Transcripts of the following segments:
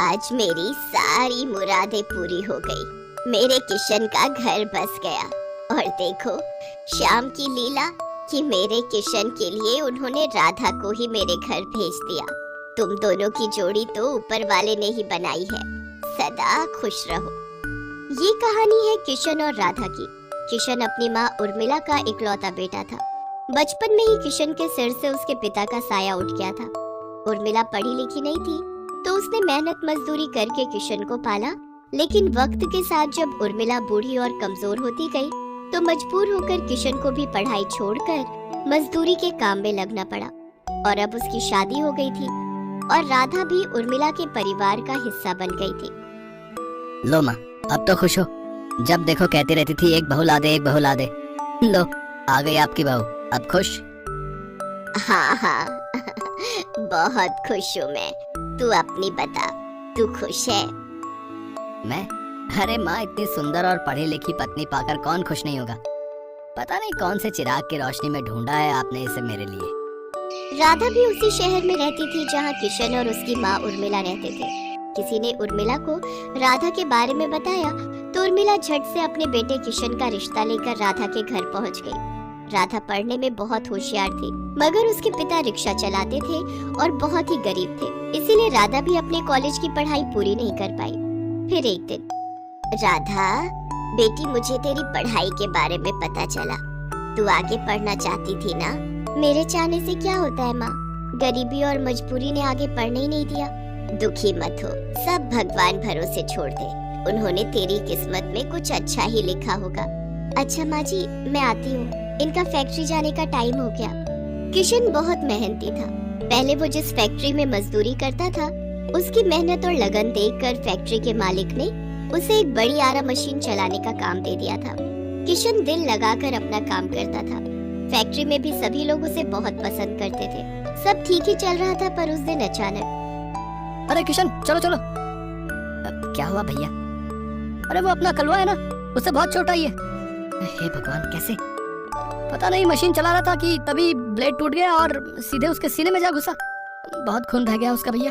आज मेरी सारी मुरादें पूरी हो गई। मेरे किशन का घर बस गया। और देखो शाम की लीला कि मेरे किशन के लिए उन्होंने राधा को ही मेरे घर भेज दिया। तुम दोनों की जोड़ी तो ऊपर वाले ने ही बनाई है। सदा खुश रहो। ये कहानी है किशन और राधा की। किशन अपनी माँ उर्मिला का इकलौता बेटा था। बचपन में ही किशन के सिर से उसके पिता का साया उठ गया था। उर्मिला पढ़ी लिखी नहीं थी तो उसने मेहनत मजदूरी करके किशन को पाला। लेकिन वक्त के साथ जब उर्मिला बूढ़ी और कमजोर होती गई तो मजबूर होकर किशन को भी पढ़ाई छोड़कर मजदूरी के काम में लगना पड़ा। और अब उसकी शादी हो गई थी और राधा भी उर्मिला के परिवार का हिस्सा बन गई थी। लो माँ, अब तो खुश हो। जब देखो कहती रहती थी एक बहू ला दे, एक बहू ला दे। लो आ गई आपकी बहू, अब खुश? हाँ हाँ बहुत खुश हूँ मैं। तू अपनी बता, तू खुश है? मैं? अरे माँ, इतनी सुंदर और पढ़ी लिखी पत्नी पाकर कौन खुश नहीं होगा। पता नहीं कौन से चिराग की रोशनी में ढूंढा है आपने इसे मेरे लिए। राधा भी उसी शहर में रहती थी जहाँ किशन और उसकी माँ उर्मिला रहते थे। किसी ने उर्मिला को राधा के बारे में बताया तो उर्मिला झट से अपने बेटे किशन का रिश्ता लेकर राधा के घर पहुँच गई। राधा पढ़ने में बहुत होशियार थी मगर उसके पिता रिक्शा चलाते थे और बहुत ही गरीब थे, इसीलिए राधा भी अपने कॉलेज की पढ़ाई पूरी नहीं कर पाई। फिर एक दिन, राधा बेटी, मुझे तेरी पढ़ाई के बारे में पता चला। तू आगे पढ़ना चाहती थी ना? मेरे चाहने से क्या होता है माँ, गरीबी और मजबूरी ने आगे पढ़ने ही नहीं दिया। दुखी मत हो, सब भगवान भरोसे छोड़ दे। उन्होंने तेरी किस्मत में कुछ अच्छा ही लिखा होगा। अच्छा माँ जी, मैं आती हूँ, इनका फैक्ट्री जाने का टाइम हो गया। किशन बहुत मेहनती था। पहले वो जिस फैक्ट्री में मजदूरी करता था उसकी मेहनत और लगन देखकर फैक्ट्री के मालिक ने उसे एक बड़ी आरा मशीन चलाने का काम दे दिया था। किशन दिल लगाकर अपना काम करता था। फैक्ट्री में भी सभी लोग उसे बहुत पसंद करते थे। सब ठीक ही चल रहा था पर उस दिन अचानक, अरे किशन, चलो चलो। क्या हुआ भैया? अरे वो अपना कलवा है ना, उसे बहुत चोट आई है। हे भगवान, कैसे? पता नहीं, मशीन चला रहा था कि तभी ब्लेड टूट गया और सीधे उसके सीने में जा घुसा। बहुत खून बह गया उसका भैया।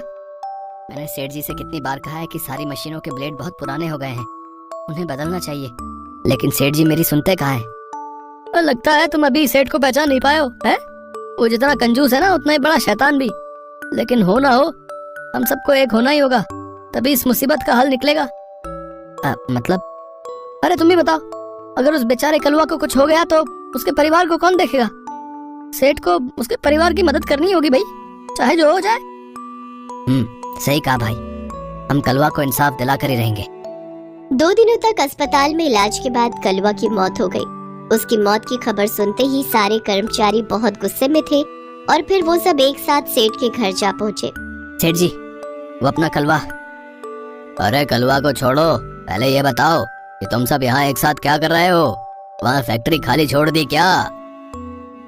मैंने सेठ जी से कितनी बार कहा है कि सारी मशीनों के ब्लेड बहुत पुराने हो गए हैं, उन्हें बदलना चाहिए, लेकिन सेठ जी मेरी सुनते कहाँ हैं। लगता है तुम अभी सेठ को पहचान नहीं पाए हो, है? वो जितना कंजूस है ना उतना ही बड़ा शैतान भी। लेकिन हो ना हो, हम सबको एक होना ही होगा, तभी इस मुसीबत का हल निकलेगा। मतलब? अरे तुम ही बताओ, अगर उस बेचारे कलवा को कुछ हो गया तो उसके परिवार को कौन देखेगा? सेठ को उसके परिवार की मदद करनी होगी भाई, चाहे जो हो जाए। सही कहा भाई, हम कलवा को इंसाफ दिलाकर ही रहेंगे। 2 दिनों तक अस्पताल में इलाज के बाद कलवा की मौत हो गई। उसकी मौत की खबर सुनते ही सारे कर्मचारी बहुत गुस्से में थे और फिर वो सब एक साथ सेठ के घर जा पहुँचे। सेठ जी, वो अपना कलवा। अरे कलवा को छोड़ो, पहले ये बताओ कि तुम सब यहाँ एक साथ क्या कर रहे हो? वहाँ फैक्ट्री खाली छोड़ दी क्या?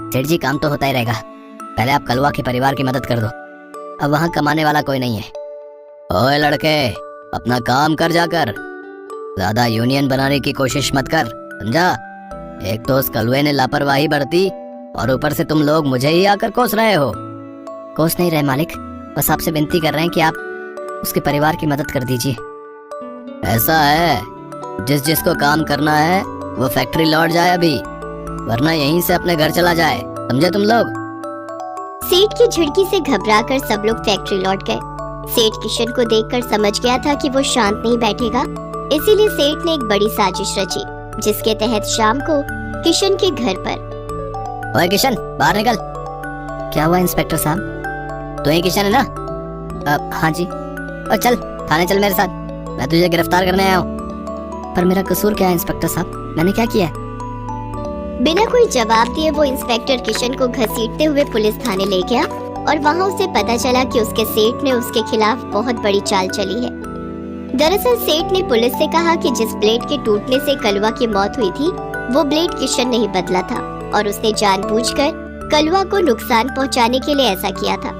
सेठ जी, काम तो होता ही रहेगा, पहले आप कलवा के परिवार की मदद कर दो। अब वहाँ कमाने वाला कोई नहीं है। ओए लड़के, अपना काम कर जाकर, ज्यादा यूनियन बनाने की कोशिश मत कर, समझा? एक तो उस कलवे ने लापरवाही बरती और ऊपर से तुम लोग मुझे ही आकर कोस रहे हो। कोस नहीं रहे मालिक, बस आपसे विनती कर रहे हैं कि आप उसके परिवार की मदद कर दीजिए। ऐसा है, जिस जिसको काम करना है वो फैक्ट्री लौट जाए अभी, वरना यहीं से अपने घर चला जाए, समझे तुम लोग? सेठ की झिड़की से घबराकर सब लोग फैक्ट्री लौट गए। सेठ किशन को देखकर समझ गया था कि वो शांत नहीं बैठेगा, इसीलिए सेठ ने एक बड़ी साजिश रची जिसके तहत शाम को किशन के घर पर। ओए किशन, बाहर निकल। क्या हुआ इंस्पेक्टर साहब? तू ही किशन है ना? हाँ जी। और चल थाने चल मेरे साथ, मैं तुझे गिरफ्तार करने आया हूँ। पर मेरा कसूर क्या है इंस्पेक्टर साहब, मैंने क्या किया है? बिना कोई जवाब दिए वो इंस्पेक्टर किशन को घसीटते हुए पुलिस थाने ले गया और वहाँ उसे पता चला कि उसके सेठ ने उसके खिलाफ बहुत बड़ी चाल चली है। दरअसल सेठ ने पुलिस से कहा कि जिस ब्लेड के टूटने से कलवा की मौत हुई थी वो ब्लेड किशन ने ही बदला था और उसने जानबूझकर कलवा को नुकसान पहुँचाने के लिए ऐसा किया था।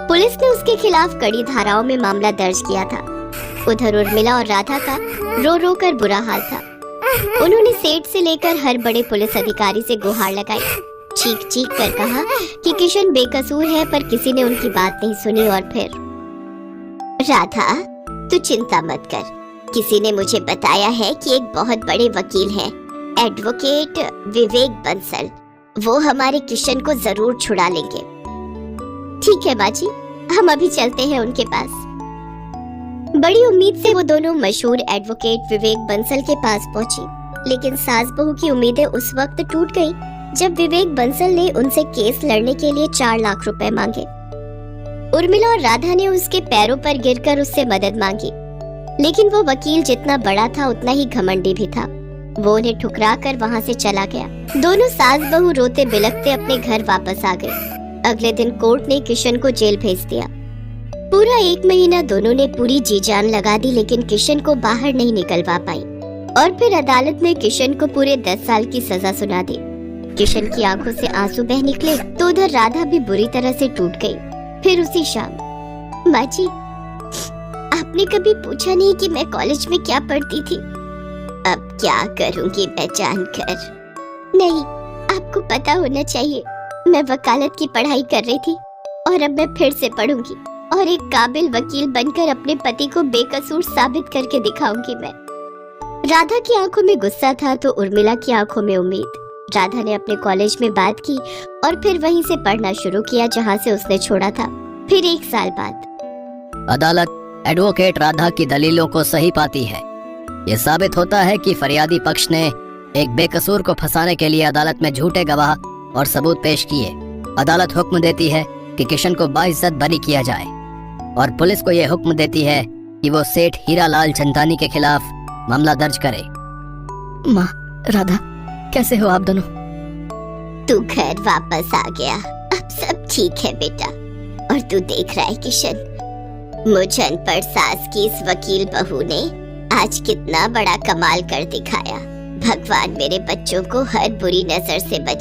पुलिस ने उसके खिलाफ कड़ी धाराओं में मामला दर्ज किया था। उधर उर्मिला और राधा का रो रो कर बुरा हाल था। उन्होंने सेठ से लेकर हर बड़े पुलिस अधिकारी से गुहार लगाई, चीख चीख कर कहा कि किशन बेकसूर है, पर किसी ने उनकी बात नहीं सुनी। और फिर राधा, तू चिंता मत कर, किसी ने मुझे बताया है कि एक बहुत बड़े वकील हैं, एडवोकेट विवेक बंसल, वो हमारे किशन को जरूर छुड़ा लेंगे। ठीक है बाजी, हम अभी चलते हैं उनके पास। बड़ी उम्मीद से वो दोनों मशहूर एडवोकेट विवेक बंसल के पास पहुंची, लेकिन सास बहू की उम्मीदें उस वक्त टूट गई जब विवेक बंसल ने उनसे केस लड़ने के लिए 4 लाख रुपए मांगे। उर्मिला और राधा ने उसके पैरों पर गिरकर उससे मदद मांगी, लेकिन वो वकील जितना बड़ा था उतना ही घमंडी भी था। वो उन्हें ठुकरा कर वहाँ से चला गया। दोनों सास बहू रोते बिलखते अपने घर वापस आ गए। अगले दिन कोर्ट ने किशन को जेल भेज दिया। पूरा 1 महीना दोनों ने पूरी जी जान लगा दी, लेकिन किशन को बाहर नहीं निकलवा पाई और फिर अदालत ने किशन को पूरे 10 साल की सजा सुना दी। किशन की आंखों से आंसू बह निकले तो उधर राधा भी बुरी तरह से टूट गई। फिर उसी शाम, माँ जी, आपने कभी पूछा नहीं कि मैं कॉलेज में क्या पढ़ती थी? अब क्या करूंगी मैं जानकर? नहीं, आपको पता होना चाहिए, मैं वकालत की पढ़ाई कर रही थी और अब मैं फिर से पढ़ूंगी और एक काबिल वकील बनकर अपने पति को बेकसूर साबित करके दिखाऊंगी मैं। राधा की आंखों में गुस्सा था तो उर्मिला की आंखों में उम्मीद। राधा ने अपने कॉलेज में बात की और फिर वहीं से पढ़ना शुरू किया जहां से उसने छोड़ा था। फिर 1 साल बाद अदालत एडवोकेट राधा की दलीलों को सही पाती है। ये साबित होता है कि फरियादी पक्ष ने एक बेकसूर को फंसाने के लिए अदालत में झूठे गवाह और सबूत पेश किए। अदालत हुक्म देती है कि किशन को बाइज्जत बरी किया जाए और पुलिस को यह हुक्म देती है कि वो सेठ हीरालाल चंदानी के खिलाफ मामला दर्ज करे। माँ, राधा, कैसे हो आप दोनों? तू घर वापस आ गया, अब सब ठीक है बेटा। और तू देख रहा है किशन, मुझ अनपढ़ सास की इस वकील बहू ने आज कितना बड़ा कमाल कर दिखाया। भगवान मेरे बच्चों को हर बुरी नजर से बचाए।